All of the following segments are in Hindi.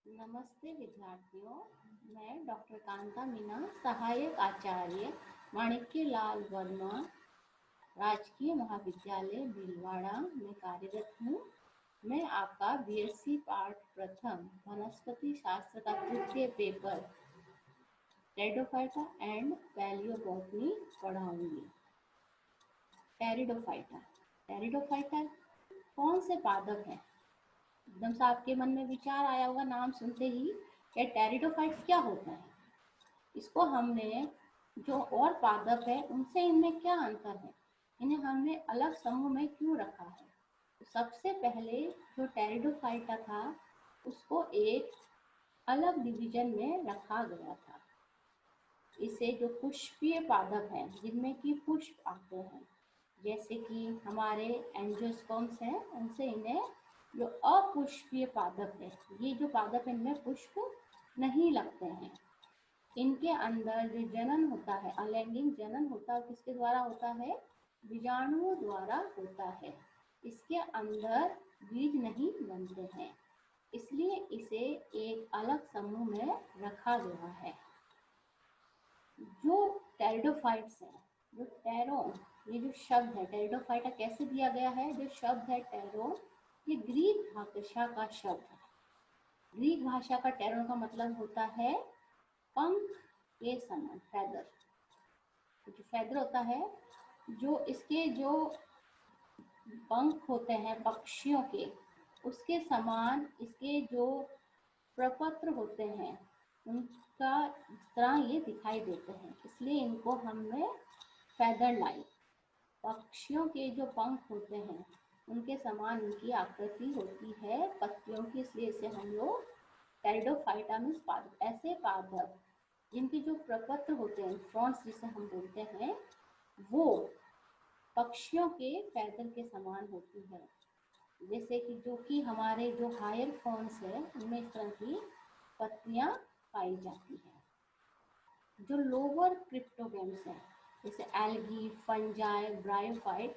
नमस्ते विद्यार्थियों, मैं डॉक्टर कांता मीना, सहायक आचार्य माणिक्यलाल वर्मा, राजकीय महाविद्यालय भीलवाड़ा में कार्यरत हूँ। मैं आपका बीएससी पार्ट प्रथम वनस्पति शास्त्र का तृतीय पेपर टेरिडोफाइटा एंड पैलियोबोटनी पढ़ाऊंगी। टेरिडोफाइटा टेरिडोफाइटा कौन से पादप हैं? एकदम से आपके मन में विचार आया होगा नाम सुनते ही कि टेरिडोफाइट्स क्या होता है। इसको हमने जो और पादप है उनसे इनमें क्या अंतर है, इन्हें हमने अलग समूह में क्यों रखा है। तो सबसे पहले जो टेरिडोफाइटा था उसको एक अलग डिवीजन में रखा गया था। इसे जो पुष्पीय पादप हैं जिनमें कि पुष्प आते हैं, जैसे कि हमारे एंजियोस्पर्म्स हैं, उनसे इन्हें जो अपुष्पीय पादप है, ये जो पादप इनमें पुष्प नहीं लगते हैं। इनके अंदर जो जनन होता है, अलैंगिक जनन होता है, किसके द्वारा होता है? बीजाणुओं द्वारा होता है। इसके अंदर बीज नहीं बनते हैं, इसलिए इसे एक अलग समूह में रखा गया है। जो टेरिडोफाइट्स हैं, जो टेरो, ये जो शब्द है टेरिडोफाइटा कैसे दिया गया है? जो शब्द है टेरो, ये ग्रीक भाषा का शब्द है। ग्रीक भाषा का टेरो का मतलब होता है पंख के समान, फेदर। जो फेदर होता है, जो इसके जो पंख होते हैं पक्षियों के, उसके समान इसके जो प्रपत्र होते हैं उनका इस तरह ये दिखाई देते हैं, इसलिए इनको हमने फेदर लाइक, पक्षियों के जो पंख होते हैं उनके समान इनकी आकृति होती है पत्तियों की, इसलिए इसे हम लोग टेरिडोफाइटा मीन्स पादप, ऐसे पादप जिनके जो प्रपत्र होते हैं, फ्रॉन्ट्स जिसे हम बोलते हैं, वो पक्षियों के फेदर के समान होती है। जैसे कि जो कि हमारे जो हायर फॉर्म्स है उनमें इस तरह की पत्तियां पाई जाती हैं। जो लोअर क्रिप्टोगेम्स हैं जैसे एल्गी, फंजाई, ब्रायोफाइट,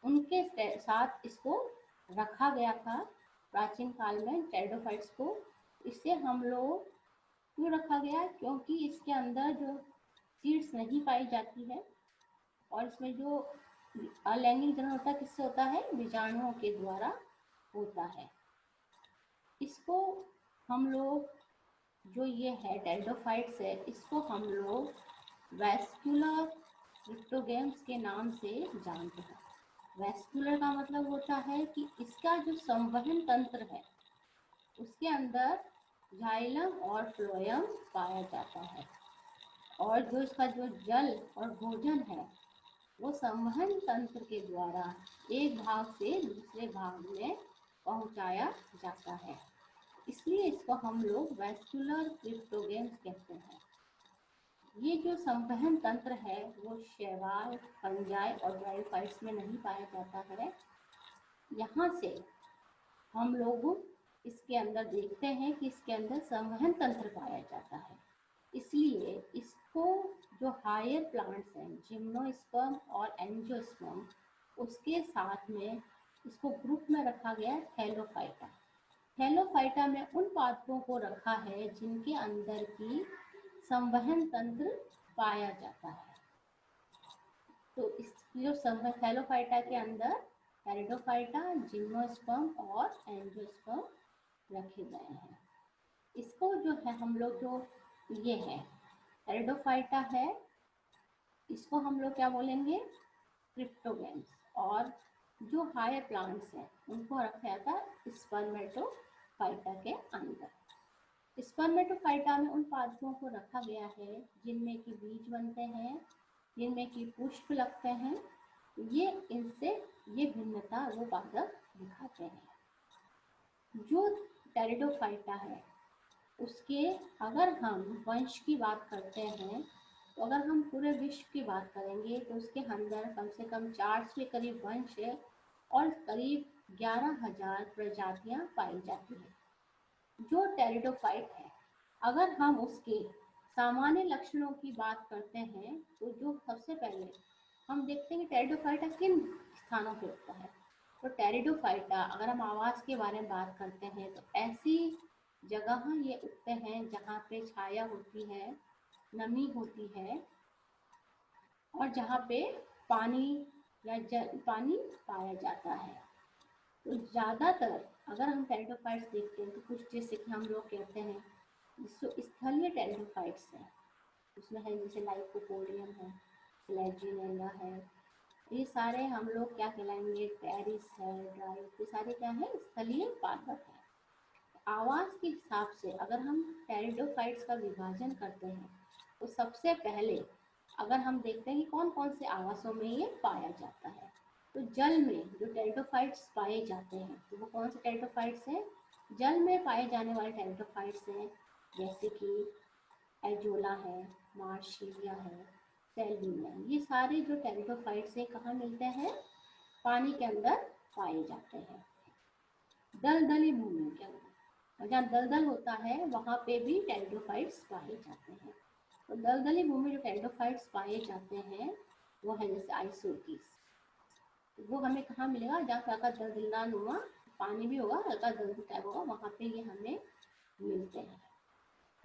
उनके साथ इसको रखा गया था प्राचीन काल में टेरिडोफाइट्स को। इससे हम लोग क्यों रखा गया? क्योंकि इसके अंदर जो सीड्स नहीं पाई जाती है और इसमें जो अलैंगिक जनन होता है किससे होता है? बीजाणुओं के द्वारा होता है। इसको हम लोग जो ये है टेरिडोफाइट्स है, इसको हम लोग वैस्कुलर क्रिप्टोगेम्स के नाम से जानते हैं। वैस्कुलर का मतलब होता है कि इसका जो संवहन तंत्र है उसके अंदर जाइलम और फ्लोएम पाया जाता है, और जो इसका जो जल और भोजन है वो संवहन तंत्र के द्वारा एक भाग से दूसरे भाग में पहुंचाया जाता है, इसलिए इसको हम लोग वैस्कुलर क्रिप्टोगेम्स कहते हैं। ये जो संवहन तंत्र है वो शैवाल, फंजाई और ब्रायोफाइट्स में नहीं पाया जाता है। यहाँ से हम लोग इसके अंदर देखते हैं कि इसके अंदर संवहन तंत्र पाया जाता है, इसलिए इसको जो हायर प्लांट्स हैं जिम्नोस्पर्म और एंजियोस्पर्म, उसके साथ में इसको ग्रुप में रखा गया है थैलोफाइटा। थैलोफाइटा में उन पादपों को रखा है जिनके अंदर की संवहन तंत्र पाया जाता है। तो इस जो थैलोफाइटा के अंदर टेरिडोफाइटा, जिम्नोस्पर्म और एंजियोस्पर्म रखे गए हैं। इसको जो है हम लोग जो ये है टेरिडोफाइटा है, इसको हम लोग क्या बोलेंगे? क्रिप्टोगेम्स। और जो हायर प्लांट्स हैं उनको रखा जाता है स्पर्मेटोफाइटा के अंदर। स्पर्मेटोफाइटा में उन पादपों को रखा गया है जिनमें कि बीज बनते हैं, जिनमें कि पुष्प लगते हैं। ये इनसे ये भिन्नता वो पादप दिखाते हैं। जो टेरिडोफाइटा है उसके अगर हम वंश की बात करते हैं, तो अगर हम पूरे विश्व की बात करेंगे तो उसके अंदर कम से कम 400 के करीब वंश है और करीब 11,000 प्रजातियां पाई जाती है। जो टेरिडोफाइट है, अगर हम उसके सामान्य लक्षणों की बात करते हैं तो जो सबसे पहले हम देखते हैं कि टेरिडोफाइटा किन स्थानों पे होता है। तो टेरिडोफाइटा, अगर हम आवास के बारे में बात करते हैं तो ऐसी जगह ये उगते हैं जहाँ पे छाया होती है, नमी होती है, और जहाँ पे पानी या पानी पाया जाता है। तो ज़्यादातर अगर हम टेरिडोफाइट्स देखते हैं तो कुछ जैसे कि हम लोग कहते हैं जो स्थलीय टेरिडोफाइट्स हैं, उसमें है जैसे लाइकोपोडियम है, फ्लैजिनेला है, ये सारे हम लोग क्या कहलाएंगे, टेरिस है, ड्राइट, ये सारे क्या है, स्थलीय पादप है। आवास के हिसाब से अगर हम टेरिडोफाइट्स का विभाजन करते हैं तो सबसे पहले अगर हम देखते हैं कि कौन कौन से आवासों में ये पाया जाता है, तो जल में जो टेरिडोफाइट्स पाए जाते हैं तो वो कौन से टेरिडोफाइट्स हैं, जल में पाए जाने वाले टेरिडोफाइट्स हैं, जैसे कि एजोला है, मार्शिलिया है, सेल्विनिया। ये सारे जो टेरिडोफाइट्स हैं कहाँ मिलते हैं, पानी के अंदर पाए जाते हैं, दलदली भूमि के अंदर। और जहाँ दलदल होता है वहाँ पे भी टेरिडोफाइट्स पाए जाते हैं। तो दलदली भूमि जो टेरिडोफाइट्स पाए जाते हैं वो है जैसे आइसोटीज, वो हमें कहाँ मिलेगा, जहाँ पे हल्का दलदला नुमा पानी भी होगा, हल्का दलदल टाइप होगा, वहाँ पे ये हमें मिलते हैं।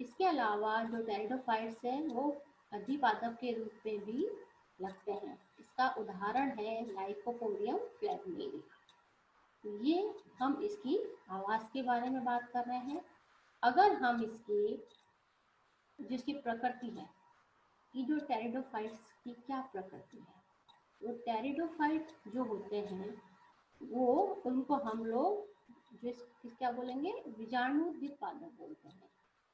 इसके अलावा जो टेरिडोफाइट्स हैं वो अधिपादप के रूप में भी लगते हैं। इसका उदाहरण है लाइकोपोडियम फ्लैगनेरी। ये हम इसकी आवास के बारे में बात कर रहे हैं। अगर हम इसकी जिसकी प्रकृति है कि जो टेरिडोफाइट्स की क्या प्रकृति है, तो टेरिडोफाइट जो होते हैं वो उनको हम लोग क्या बोलेंगे, बीजाणुद्भिद पादप बोलते हैं।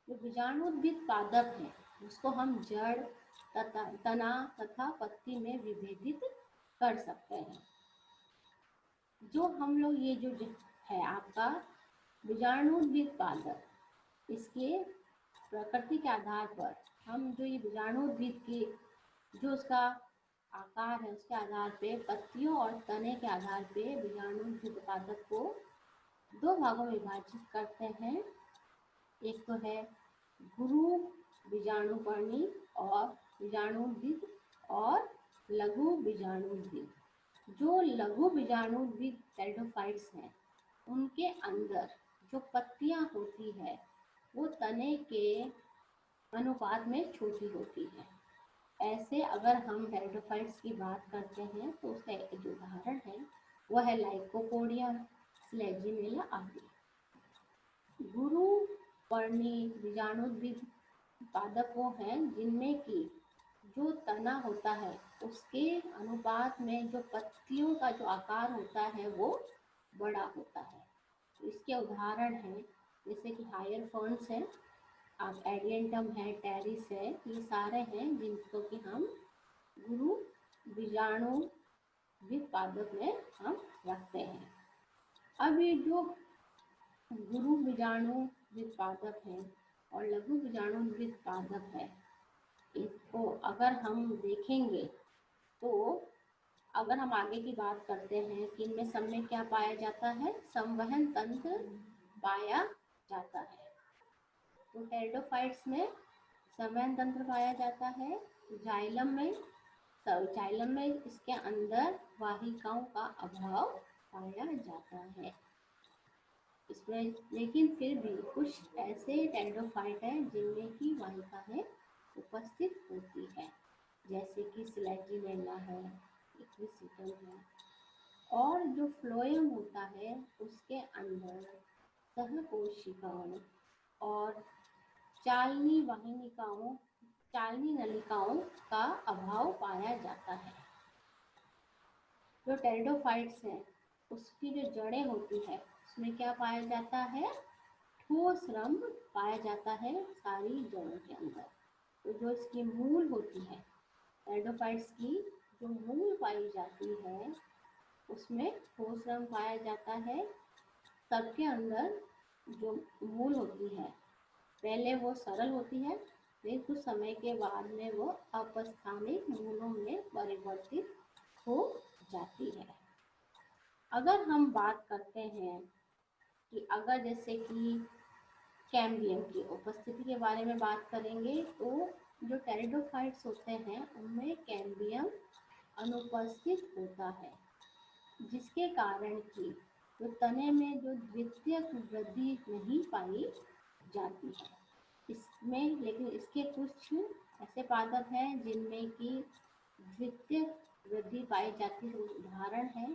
जो बीजाणुद्भिद पादप है उसको हम जड़ तथा तना तथा पत्ती में विभेदित कर सकते हैं। जो हम लोग ये जो है आपका बीजाणुद्भिद पादप, इसके प्रकृति के आधार पर हम जो ये बीजाणुद्भिद की जो उसका आकार है उसके आधार पे, पत्तियों और तने के आधार पे बीजाणुद्भिद पादप को दो भागों में विभाजित करते हैं। एक तो है गुरु बीजाणुपर्णी और बीजाणुद्भिद, और लघु बीजाणुद्भिद। जो लघु बीजाणुद्भिद टेरिडोफाइट्स हैं उनके अंदर जो पत्तियां होती है वो तने के अनुपात में छोटी होती है। ऐसे अगर हम टेरिडोफाइट्स की बात करते हैं तो उसका एक जो उदाहरण है वह है लाइकोपोडिया, फ्लैजिनेला आदि। गुरु पर्णी बीजाणुद्भिद पादप वो हैं जिनमें की जो तना होता है उसके अनुपात में जो पत्तियों का जो आकार होता है वो बड़ा होता है। इसके उदाहरण हैं जैसे कि हायर फर्न्स है, आप एडियंटम है, टेरिस है, ये सारे हैं जिनको कि हम गुरु बीजाणुद्भिद पादप में हम रखते हैं। अब ये जो गुरु बीजाणुद्भिद पादप है और लघु बीजाणुद्भिद पादप है, इसको अगर हम देखेंगे तो अगर हम आगे की बात करते हैं कि इनमें सब में क्या पाया जाता है, संवहन तंत्र पाया जाता है। तो टेरिडोफाइट्स में संवहन तंत्र पाया जाता है। जाइलम में इसके अंदर वाहिकाओं का अभाव पाया जाता है इसमें, लेकिन फिर भी कुछ ऐसे टेरिडोफाइट हैं जिनमें की वाहिकाएं उपस्थित होती है, जैसे कि फ्लैजिनेला है, इक्विसिटम है। और जो फ्लोएम होता है उसके अंदर सहकोशिकाओं और चालनी नलिकाओं का अभाव पाया जाता है। जो टेरिडोफाइट्स हैं उसकी जो जड़ें होती है उसमें क्या पाया जाता है, ठोस रंध्र पाया जाता है सारी जड़ों के अंदर। तो जो इसकी मूल होती है, टेरिडोफाइट्स की जो मूल पाई जाती है उसमें ठोस रंध्र पाया जाता है। सबके अंदर जो मूल होती है पहले वो सरल होती है, लेकिन कुछ समय के बाद में वो अपस्थानिक मूलों में परिवर्तित हो जाती है। अगर हम बात करते हैं कि अगर जैसे कि कैम्बियम की उपस्थिति के बारे में बात करेंगे तो जो टेरिडोफाइट्स होते हैं उनमें कैम्बियम अनुपस्थित होता है, जिसके कारण कि जो तने में जो द्वितीयक वृद्धि नहीं पाई जाती है। इसमें लेकिन इसके कुछ ऐसे पादप हैं जिनमें कि द्वितीय वृद्धि पाई जाती है। उदाहरण है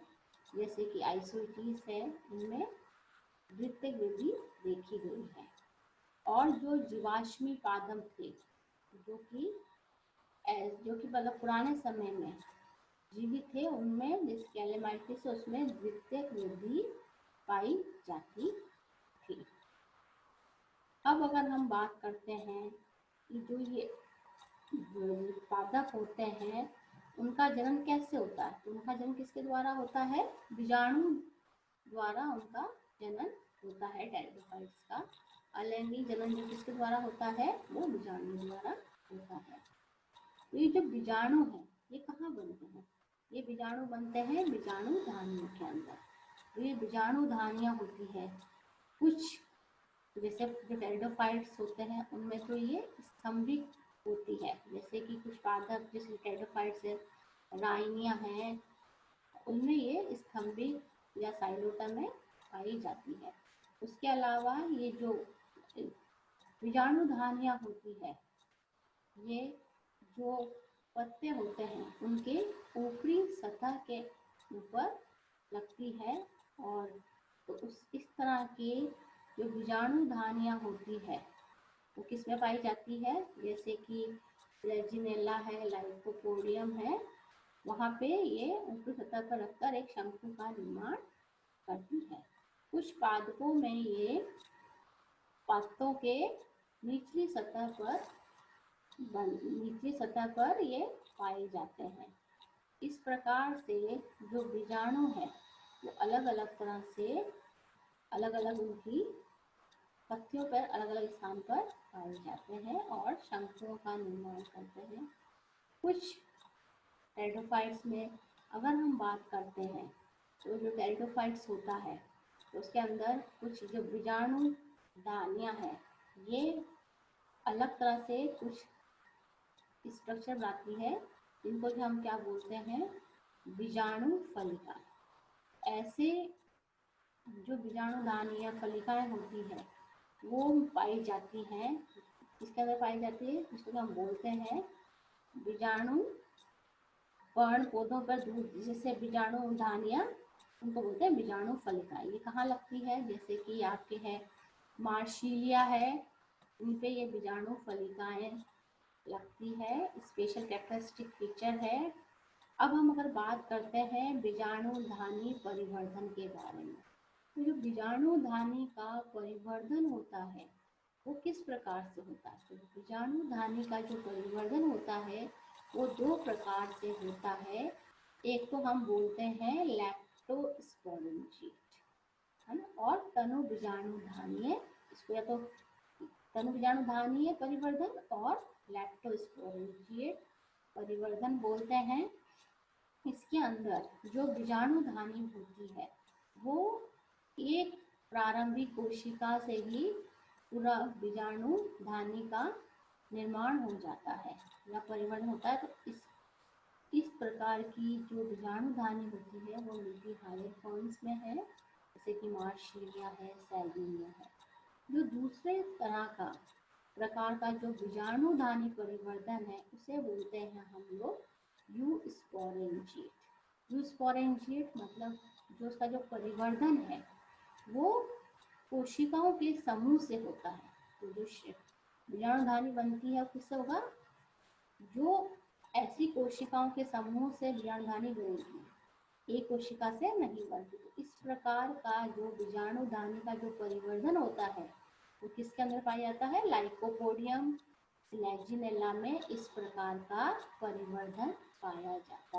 जैसे कि आइसोटीज है, इनमें द्वितीय वृद्धि देखी गई है। और जो जीवाश्मी पादप थे जो कि मतलब पुराने समय में जीवित थे, उनमें जैसे कैलेमाइटिस उसमें द्वितीय वृद्धि पाई जाती थी। अब अगर हम बात करते हैं कि जो ये पादप होते हैं उनका जन्म कैसे होता है, तो उनका जन्म किसके द्वारा होता है? बीजाणु द्वारा उनका जन्म होता है। टेरिडोफाइट्स का अलैंगिक जन्म जो किसके द्वारा होता है? वो बीजाणु द्वारा होता है। तो ये जो बीजाणु है ये कहाँ बनते हैं? ये बीजाणु बनते हैं बीजाणु धानियों के अंदर। तो ये बीजाणु धानियाँ होती है कुछ, जैसे जो टेरिडोफाइट्स होते हैं उनमें तो ये स्तंभिक होती है, जैसे कि कुछ पादप जैसे टेरिडोफाइट्स है, राइनिया हैं, उनमें ये स्तंभिक या साइलोटा में पाई जाती है। उसके अलावा ये जो बीजाणु धानियाँ होती है, ये जो पत्ते होते हैं उनके ऊपरी सतह के ऊपर लगती है। और तो इस तरह की जो बीजाणु धानियाँ होती है वो किस में पाई जाती है? जैसे कि लेजिनेला है, लाइकोपोडियम है, वहाँ पे ये ऊपरी सतह पर रखकर एक शंकु का निर्माण करती है। कुछ पादपों में ये पत्तों के निचली सतह पर ये पाए जाते हैं। इस प्रकार से जो बीजाणु है वो अलग अलग तरह से अलग अलग उनकी पत्तियों पर अलग अलग स्थान पर पाए जाते हैं और शंकुओं का निर्माण करते हैं। कुछ टेरिडोफाइट्स में अगर हम बात करते हैं तो जो टेरिडोफाइट्स होता है तो उसके अंदर कुछ जो बीजाणु धानियाँ हैं ये अलग तरह से कुछ स्ट्रक्चर बनाती है, जिनको भी हम क्या बोलते हैं? बीजाणु फलिका। ऐसे जो बीजाणु धानियाँ फलिकाएं होती है वो पाई जाती हैं। इसके अंदर पाई जाती है जिसको हम बोलते हैं बीजाणु पर्ण पौधों पर दूध, जिससे बीजाणु धानियाँ उनको बोलते हैं बीजाणु फलिका। ये कहाँ लगती है? जैसे कि आपके है मार्शीलिया है, इन पे ये बीजाणु फलिकाएं लगती है, स्पेशल कैरेक्टरिस्टिक फीचर है। अब हम अगर बात करते हैं बीजाणु धानी परिवर्धन के बारे में, तो जो बीजाणु धानी का परिवर्धन होता है वो किस प्रकार से होता है? तो बीजाणु धानी का जो परिवर्धन होता है वो दो प्रकार से होता है। एक तो हम बोलते हैं लैक्टोस्पोरेंजिएट, है ना, और तनु बीजाणु धानीय, इसको या तो तनु बीजाणु धानीय परिवर्धन और लैक्टोस्पोरेंजिएट परिवर्धन बोलते हैं। इसके अंदर जो बीजाणु धानी होती है वो एक प्रारंभिक कोशिका से ही पूरा बीजाणु धानी का निर्माण हो जाता है या परिवर्तन होता है। तो इस प्रकार की जो बीजाणु धानी होती है वो मिट्टी हायर फॉर्म्स में है, जैसे कि मार्शीलिया है, सैल्विनिया है। जो दूसरे तरह का प्रकार का जो बीजाणु धानी परिवर्तन है उसे बोलते हैं हम लोग यूस्पोरेंजिएट। यूस्पोरेंजिएट मतलब जो उसका जो परिवर्धन है वो कोशिकाओं के समूह से होता है। तो जो बीजाणु धानी बनती है किससे होगा? जो ऐसी कोशिकाओं के समूह से बीजाणु धानी बनेगी, एक कोशिका से नहीं बनती। तो इस प्रकार का जो बीजाणु धानी का जो परिवर्धन होता है वो किसके अंदर पाया जाता है? लाइकोपोडियम लेजिनेला में इस प्रकार का परिवर्धन पाया जाता है।